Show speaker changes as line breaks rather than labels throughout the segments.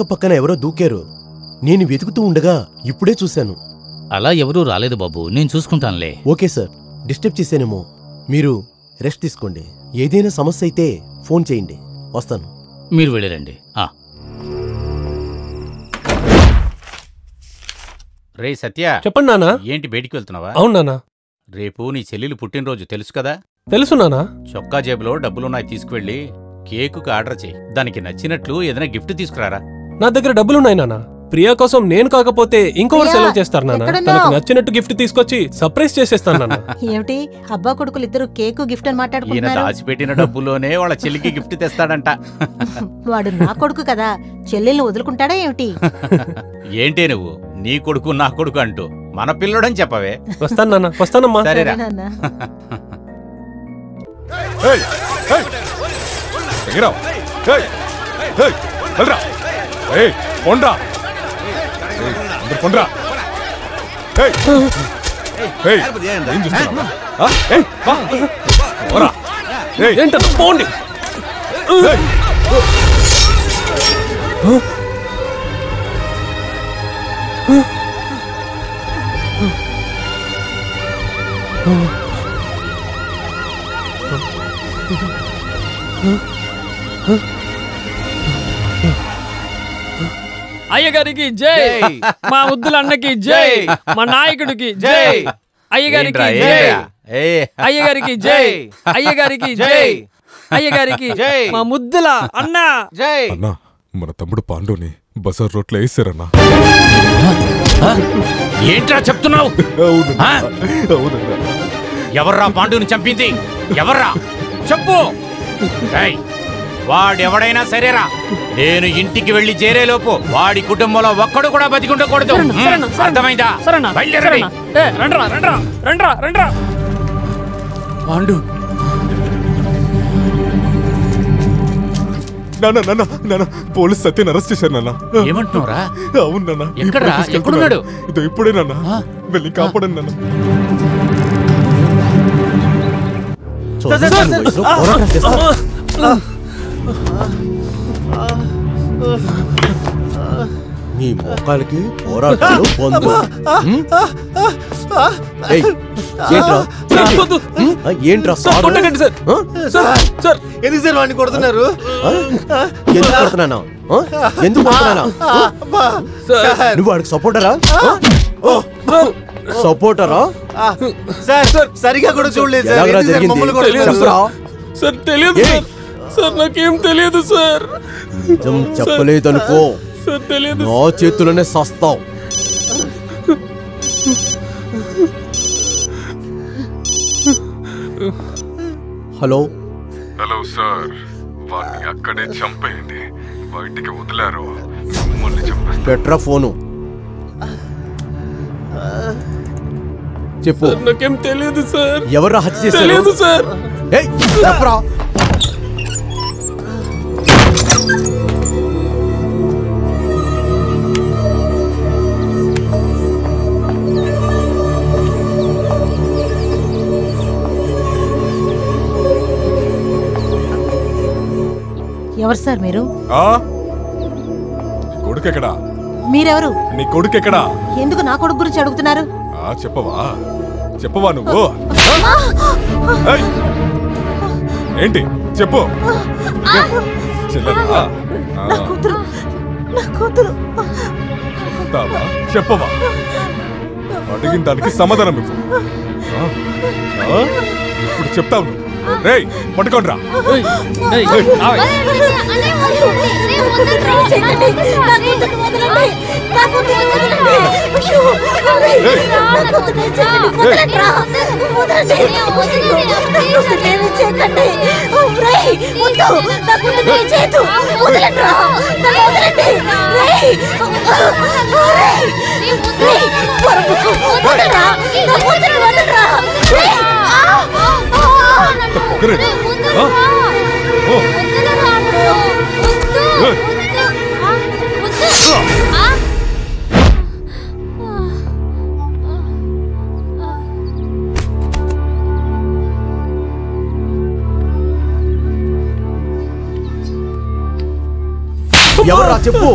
పక్కన ఎవరో దూకారు. నేను వెతుకుతూ ఉండగా ఇప్పుడే చూశాను.
అలా ఎవరూ రాలేదు బాబు, నేను చూసుకుంటానులే.
ఓకే సార్, డిస్టర్బ్ చేశానేమో. మీరు రెస్ట్ తీసుకోండి. ఏదైనా సమస్య అయితే ఫోన్ చేయండి, వస్తాను.
మీరు వెళ్ళిరండి.
రే సత్య,
చెప్పండి నానా.
ఏంటి బయటికి వెళ్తున్నావా?
అవును నానా.
రేపు నీ చెల్లెలు పుట్టినరోజు తెలుసు కదా?
తెలుసు నానా.
చొక్కా జేబులో డబ్బులున్నాయి, తీసుకువెళ్ళి కేకుకు ఆర్డర్ చేయి. దానికి నచ్చినట్లు ఏదైనా గిఫ్ట్ తీసుకురారా.
నా దగ్గర డబ్బులున్నాయి నానా. ప్రియా కోసం నేను కాకపోతే ఇంకొకరు సెలవు చేస్తారు నాన్న. తనకు నచ్చినట్టు గిఫ్ట్ తీసుకొచ్చి సర్ప్రైజ్ చేసేస్తాను నాన్న.
ఏమిటి అబ్బా కొడుకులు ఇద్దరు కేకు గిఫ్ట్ అని మాట్లాడుకుంటున్నారు?
ఈయన దాచిపెట్టిన డబ్బులోనే వాళ్ళ చెల్లికి గిఫ్ట్ తెస్తాడంట.
వాడు నా కొడుకు కదా, చెల్లెల్ని వదులుకుంటాడా ఏమిటి?
ఏంటే నువ్వు నీ కొడుకు నా కొడుకు అంటూ మన పిల్లడని చెప్పవే.
వస్తాను నాన్న, వస్తానమ్మా.
సరేరా.
ఏంటన్నా పోండి.
అయ్యగారికి జై, మా ముద్దుల అన్నకి జై, మా నాయకుడికి జై, అయ్యగారికి జై, అయ్యగారికి జై, అయ్యగారికి జై, అయ్యగారికి మా ముద్దుల అన్న జై.
అన్నా, మన తమ్ముడు పాండుని బజార్ రోడ్లో వేసారన్నా.
ఏంట్రా చెప్తున్నావు? ఎవర్రా పాండుని చంపింది? ఎవర్రా చెప్పు. వాడెవడైనా సరేరా, నేను ఇంటికి వెళ్లి చేరేలోపు వాడి కుటుంబంలో ఒక్కడు కూడా బతికుండకూడదు. అర్థమైందా?
పాండు నాన్న, పోలీస్ సత్యని అరెస్ట్ చేశారు నాన్న.
ఏమంటున్నారా?
అవును నాన్న.
ఎక్కడున్నాడు?
ఇదో ఇప్పుడే నాన్న, వెళ్ళి కాపాడండి నాన్న.
మీ మోకాలకి పోరాటాలు పొందు. ఏంట్రా
ఎందుకు సార్ వాడిని కొడుతున్నారు?
ఎందుకు కొడుతున్నానా? ఎందుకు కొడుతున్నానా? నువ్వు వాడికి సపోర్టరా? సపోర్టరా?
సార్ సరిగా కూడా చూడలేదు
సార్. తెలియదు సార్, నాకేం తెలియదు సార్.
నిజం చెప్పలేదనుకో, నా చేతుల్లోనే సస్తావు. హలో
సార్, వాడిని అక్కడే చంపేయండి, బయటికి వదిలారు.
Petra phone. చెప్పు.
నాకేం తెలియదు సార్.
ఎవరు హత్య చేశారు?
తెలియదు సార్.
చెప్పరా.
ఎవరు సార్ మీరు?
కొడుకెక్కడా?
మీరెవరు?
నీ కొడుకెక్కడా?
ఎందుకు నా కొడుకు గురించి అడుగుతున్నారు?
చెప్పవా నువ్వు? ఏంటి చెప్పు. చెప్పవా? అడిగిన దానికి సమాధానం ఇవ్వు. ఇప్పుడు చెప్తావు నువ్వు. రేయ్ పట్టుకోండిరా.
ఎవర్రా చెప్పు.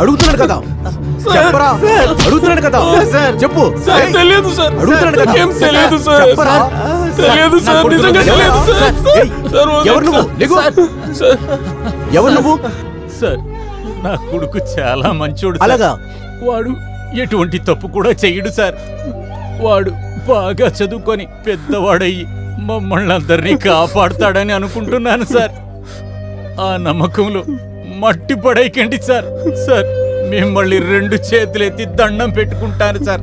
అడుగుతున్నాడు కదా చెప్పరా అడుగుతున్నాడు కదా చెప్పు
తెలియదు సార్
అడుగుతున్నాడు కదా
ఏం తెలియదు సార్
చెప్పరా
తెలియదు సార్ నిజంగా తెలియదు సార్
ఏయ్, ఎవరు నువ్వు లేగు. ఎవరు నువ్వు
సార్ నా కొడుకు చాలా మంచోడు సార్.
అలాగా
వాడు ఎటువంటి తప్పు కూడా చెయ్యడు సార్. వాడు బాగా చదువుకొని పెద్దవాడయ్యి మమ్మల్ని అందరినీ కాపాడుతాడని అనుకుంటున్నాను సార్. ఆ నమ్మకంలో మట్టి పడేయకండి సార్. సార్ మిమ్మల్ని 2 చేతులెత్తి దండం పెట్టుకుంటాను సార్.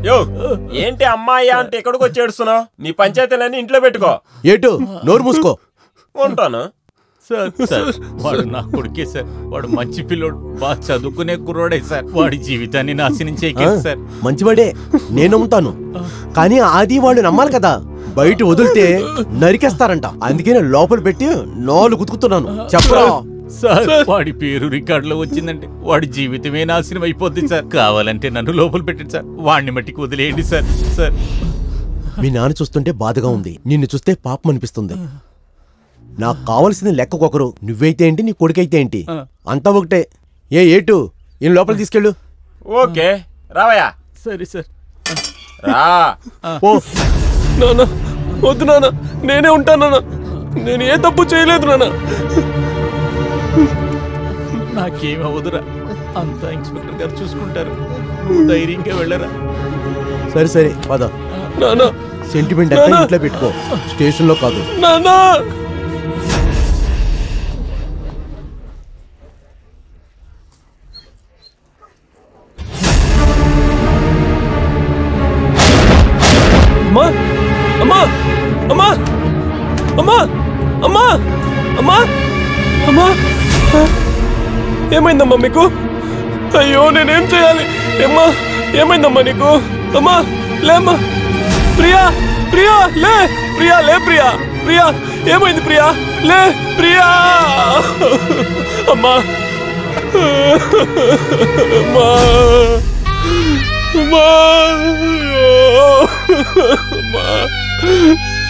ఏంటి అమ్మాయి అంటే ఎక్కడికి వచ్చి ఏడుస్తున్నావు? నీ పంచాయతీలన్నీ ఇంట్లో పెట్టుకో.
ఏటు నోరు మూసుకో.
ఉంటాను
సార్. సార్ వాడు నా కొడుకే సార్. వాడు మంచి పిల్లోడు, బాగా చదువుకునే కుర్రోడే సార్. వాడి జీవితాన్ని నాశనం చేయకండి సార్.
మంచివాడే నేను నమ్ముతాను, కానీ ఆది వాళ్ళు నమ్మాలి కదా. బయట వదిలితే నరికేస్తారంట, అందుకే నేను లోపల పెట్టి 4 కుతుకుతున్నాను. చెప్పరా
సార్ వాడి పేరు రికార్డులో వచ్చిందంటే వాడి జీవితమే నాశనం అయిపోద్ది సార్. కావాలంటే నన్ను లోపల పెట్టండి సార్. వాడిని మట్టికి వదిలేయండి సార్. సార్
మీ నాన్న చూస్తుంటే బాధగా ఉంది, నిన్ను చూస్తే పాపం అనిపిస్తుంది. నాకు కావలసింది లెక్కకొకరు, నువ్వైతే ఏంటి నీ కొడుకైతే ఏంటి అంతా ఒకటే. ఏటు ఈయన లోపల తీసుకెళ్ళు.
ఓకే రావయ్యా.
సరే సార్
రా.
ఓ
నాన్న వద్దు నాన్న, నేనే ఉంటాను నాన్న. నేను ఏ తప్పు చేయలేదు నాన్న.
నాకేం అవదురా, అంతా ఇన్స్పెక్టర్ గారు చూసుకుంటారు. నువ్వు ధైర్యంగా వెళ్ళరా.
సరే సరే పద.
నాన్న
సెంటిమెంట్ అంతా ఇంట్లో పెట్టుకో, స్టేషన్ లో కాదు.
నాన్న అమ్మా అమ్మా అమ్మా అమ్మా అమ్మా అమ్మా అమ్మా ఏమైందమ్మా మీకు? అయ్యో నేనేం చేయాలి? అమ్మా ఏమైందమ్మా నీకు? అమ్మా లేమ్మా. ప్రియా ప్రియా లే, ప్రియా లే, ప్రియా ప్రియా ఏమైంది? ప్రియా లే, ప్రియా అమ్మా అమ్మా అమ్మా అమ్మా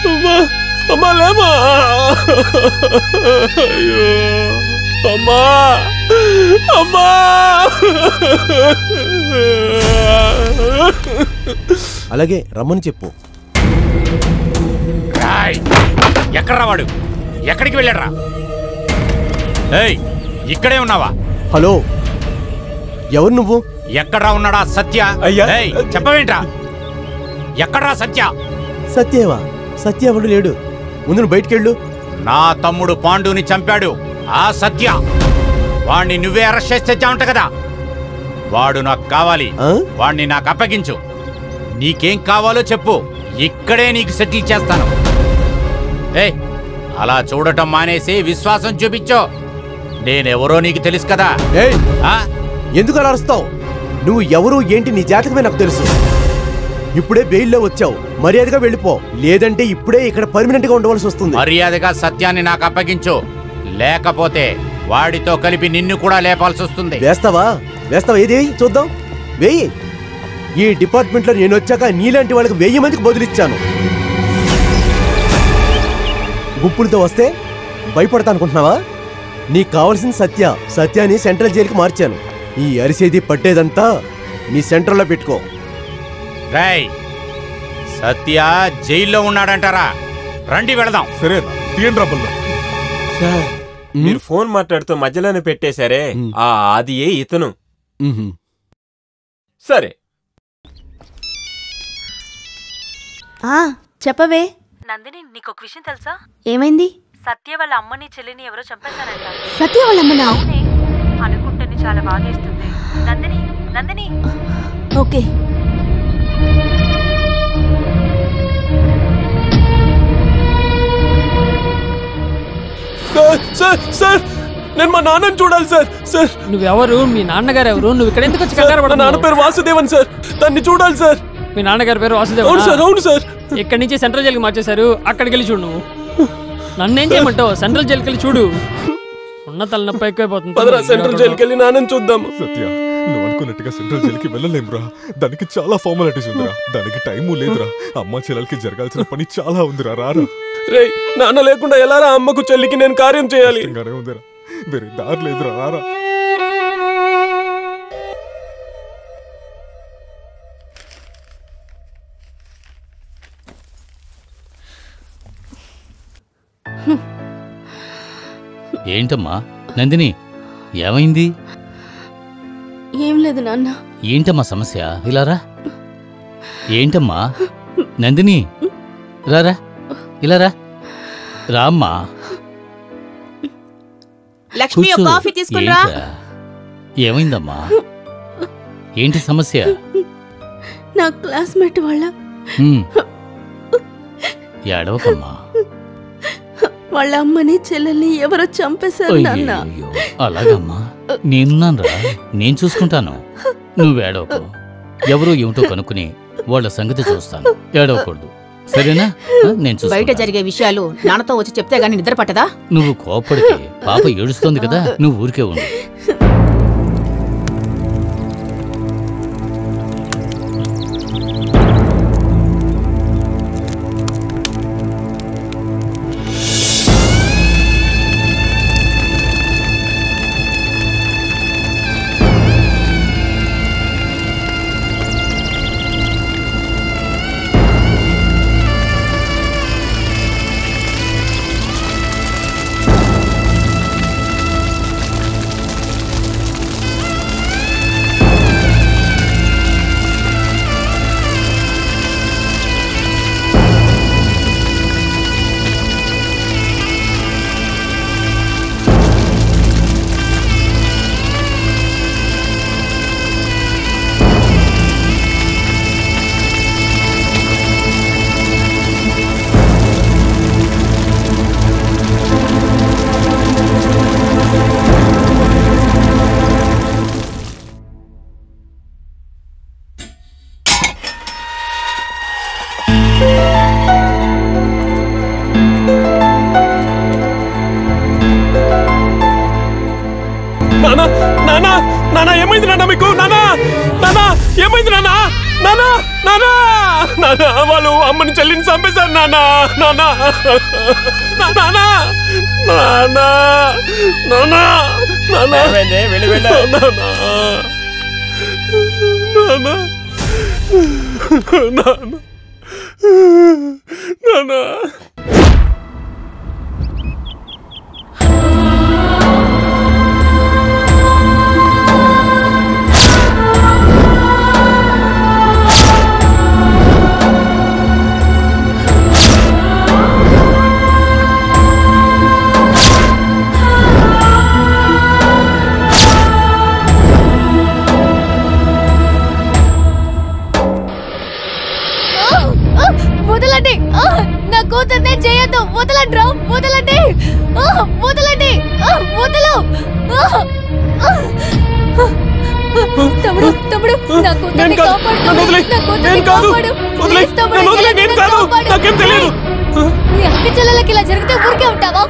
అమ్మా అమ్మా లేమా. అయ్యో అమ్మా అమ్మా.
అలాగే రమ్మని చెప్పు.
ఎక్కడ్రా వాడు? ఎక్కడికి వెళ్ళాడ్రా? ఏయ్ ఇక్కడే ఉన్నావా?
హలో ఎవరు నువ్వు?
ఎక్కడ్రా ఉన్నాడా సత్య?
అయ్యా
చెప్పవేంట్రా? ఎక్కడ్రా సత్య?
సత్యేవా? సత్య ఎవడు లేడు, ముందు నువ్వు బయటికెళ్ళు.
నా తమ్ముడు పాండుని చంపాడు ఆ సత్య. వాణ్ణి నువ్వే అరెస్ట్ చేసి తెచ్చావంట కదా. వాడు నాకు కావాలి, వాణ్ణి నాకు అప్పగించు. నీకేం కావాలో చెప్పు, ఇక్కడే నీకు సెటిల్ చేస్తాను. ఏయ్ అలా చూడటం మానేసి విశ్వాసం చూపించో. నేనెవరో నీకు తెలుసు కదా.
ఏయ్ ఎందుకు అలా అరుస్తావు? నువ్వు ఎవరు ఏంటి నీ జాతకమే నాకు తెలుసు. ఇప్పుడే బెయిల్లో వచ్చావు, మర్యాదగా వెళ్ళిపో, లేదంటే ఇప్పుడే ఇక్కడ పర్మనెంట్ గా ఉండవలసి వస్తుంది.
మర్యాదగా సత్యాన్ని నాకు అప్పగించు, లేకపోతే వాడితో కలిపి నిన్ను కూడా లేపాల్సి వస్తుంది.
వేస్తావా? వేస్తావా? ఏది చూద్దాం, వెయ్యి. ఈ డిపార్ట్మెంట్ లో నేను వచ్చాక నీలాంటి వాళ్ళకి 1000 మందికి బదులిచ్చాను. గుంపులతో వస్తే భయపడతా అనుకుంటున్నావా? నీకు కావాల్సిన సత్య. సత్యాన్ని సెంట్రల్ జైలుకి మార్చాను. ఈ అరిసేది పట్టేదంతా నీ సెంట్రల్లో పెట్టుకో.
రేయ్ సత్య జైల్లో ఉన్నాడంటారా? రండి వెళదాం.
సరే తీయండి రబ్బల్లో.
సార్ మీరు ఫోన్ మాట్లాడుతూ మధ్యలోనే పెట్టేశారే, ఆ అది ఏ ఇతను. సరే
చెప్పవే.
నందిని నీకొక విషయం తెలుసా?
ఏమైంది?
సత్య వాళ్ళ అమ్మని చెల్లిని ఎవరో చంపేశారంట.
సత్య వాళ్ళ అమ్మనా?
అనుకుంటేనే చాలా బాధేస్తుంది. Nandini Nandini.
Okay
sir sir sir నేను మా నాన్నని చూడాలి సార్. సార్
నువ్వెవరు? మీ నాన్నగారు ఎవరు? నువ్వు ఇక్కడ ఎందుకు వచ్చి కంగారు పడుతున్నావు?
నాన్న పేరు వాసుదేవన్ సార్, దాన్ని చూడాలి సార్.
మీ నాన్నగారి పేరు వాసుదేవన్?
అవును సార్, అవును సార్.
ఇక్కడి నుంచి సెంట్రల్ జైలుకి మార్చేశారు, అక్కడికి వెళ్ళి చూడు. నువ్వు నన్నేం చేయమంటావు? సెంట్రల్ జైలుకి వెళ్ళి చూడు. ఉన్న తలనొప్పి ఎక్కువైపోతుంది.
పదరా సెంట్రల్ జైలుకి వెళ్ళి నాన్నని చూద్దాం.
సత్య నువ్వు అనుకున్నట్టుగా సెంట్రల్ జైలుకి వెళ్ళలేమురా. దానికి చాలా ఫార్మాలిటీస్ ఉందిరా, దానికి టైము లేదురా. అమ్మ చెల్లెలకి జరగాల్సిన పని చాలా ఉందిరా. రారా.
రే నాన్న లేకుండా ఎలారా అమ్మకు చెల్లికి నేను కార్యం చేయాలి?
ఉందిరా, వేరే దారి లేదురా. రారా.
ఏంటమ్మా నందిని, ఏమైంది?
ఏం లేదు నాన్న.
ఏంటమ్మా సమస్య? ఇలారా. ఏంటమ్మా నందిని, రారా, ఇలారా, రామ్మా.
లక్ష్మి, కాఫీ తీసుకురా.
ఏమైందమ్మా? ఏంటి సమస్య?
నా క్లాస్మేట్ వాళ్ళ
ఏడవకమ్మా.
వాళ్ళ అమ్మని చెల్లెల్ని ఎవరో చంపేశారు నాన్న.
అలాగమ్మా, నేనున్నానురా, నేను చూసుకుంటాను. నువ్వేడవకు. ఎవరో ఏమిటో కనుక్కుని వాళ్ళ సంగతి చూస్తాను. ఏడవకూడదు, సరేనా? నేను
బయట జరిగే విషయాలు నాన్నతో వచ్చి చెప్తే గానీ నిద్ర పట్టదా?
నువ్వు కోపడితే పాప ఏడుస్తోంది కదా, నువ్వు ఊరికే ఉండు.
నానా ఏమైంది నాన్న మీకు? నానా నానా ఏమైంది నానా? నానా నానా నానా వాళ్ళు అమ్మని చెల్లిని చంపేశారు నానా. నానా నానా నానా నానా నానా నానా.
వదలండి, నా కూతుర్నే చేయొద్దు. వదలండి, వదలండి, వదలండి, వదలు. తమ్ముడు, తమ్ముడు, నా కూతుర్ని కాపాడు. నా కూతుర్ని కాపాడు. ప్లీజ్ తమ్ముడు, నీ అక్క చెల్లెలకి ఇలా జరిగితే ఊరికే ఉంటావా?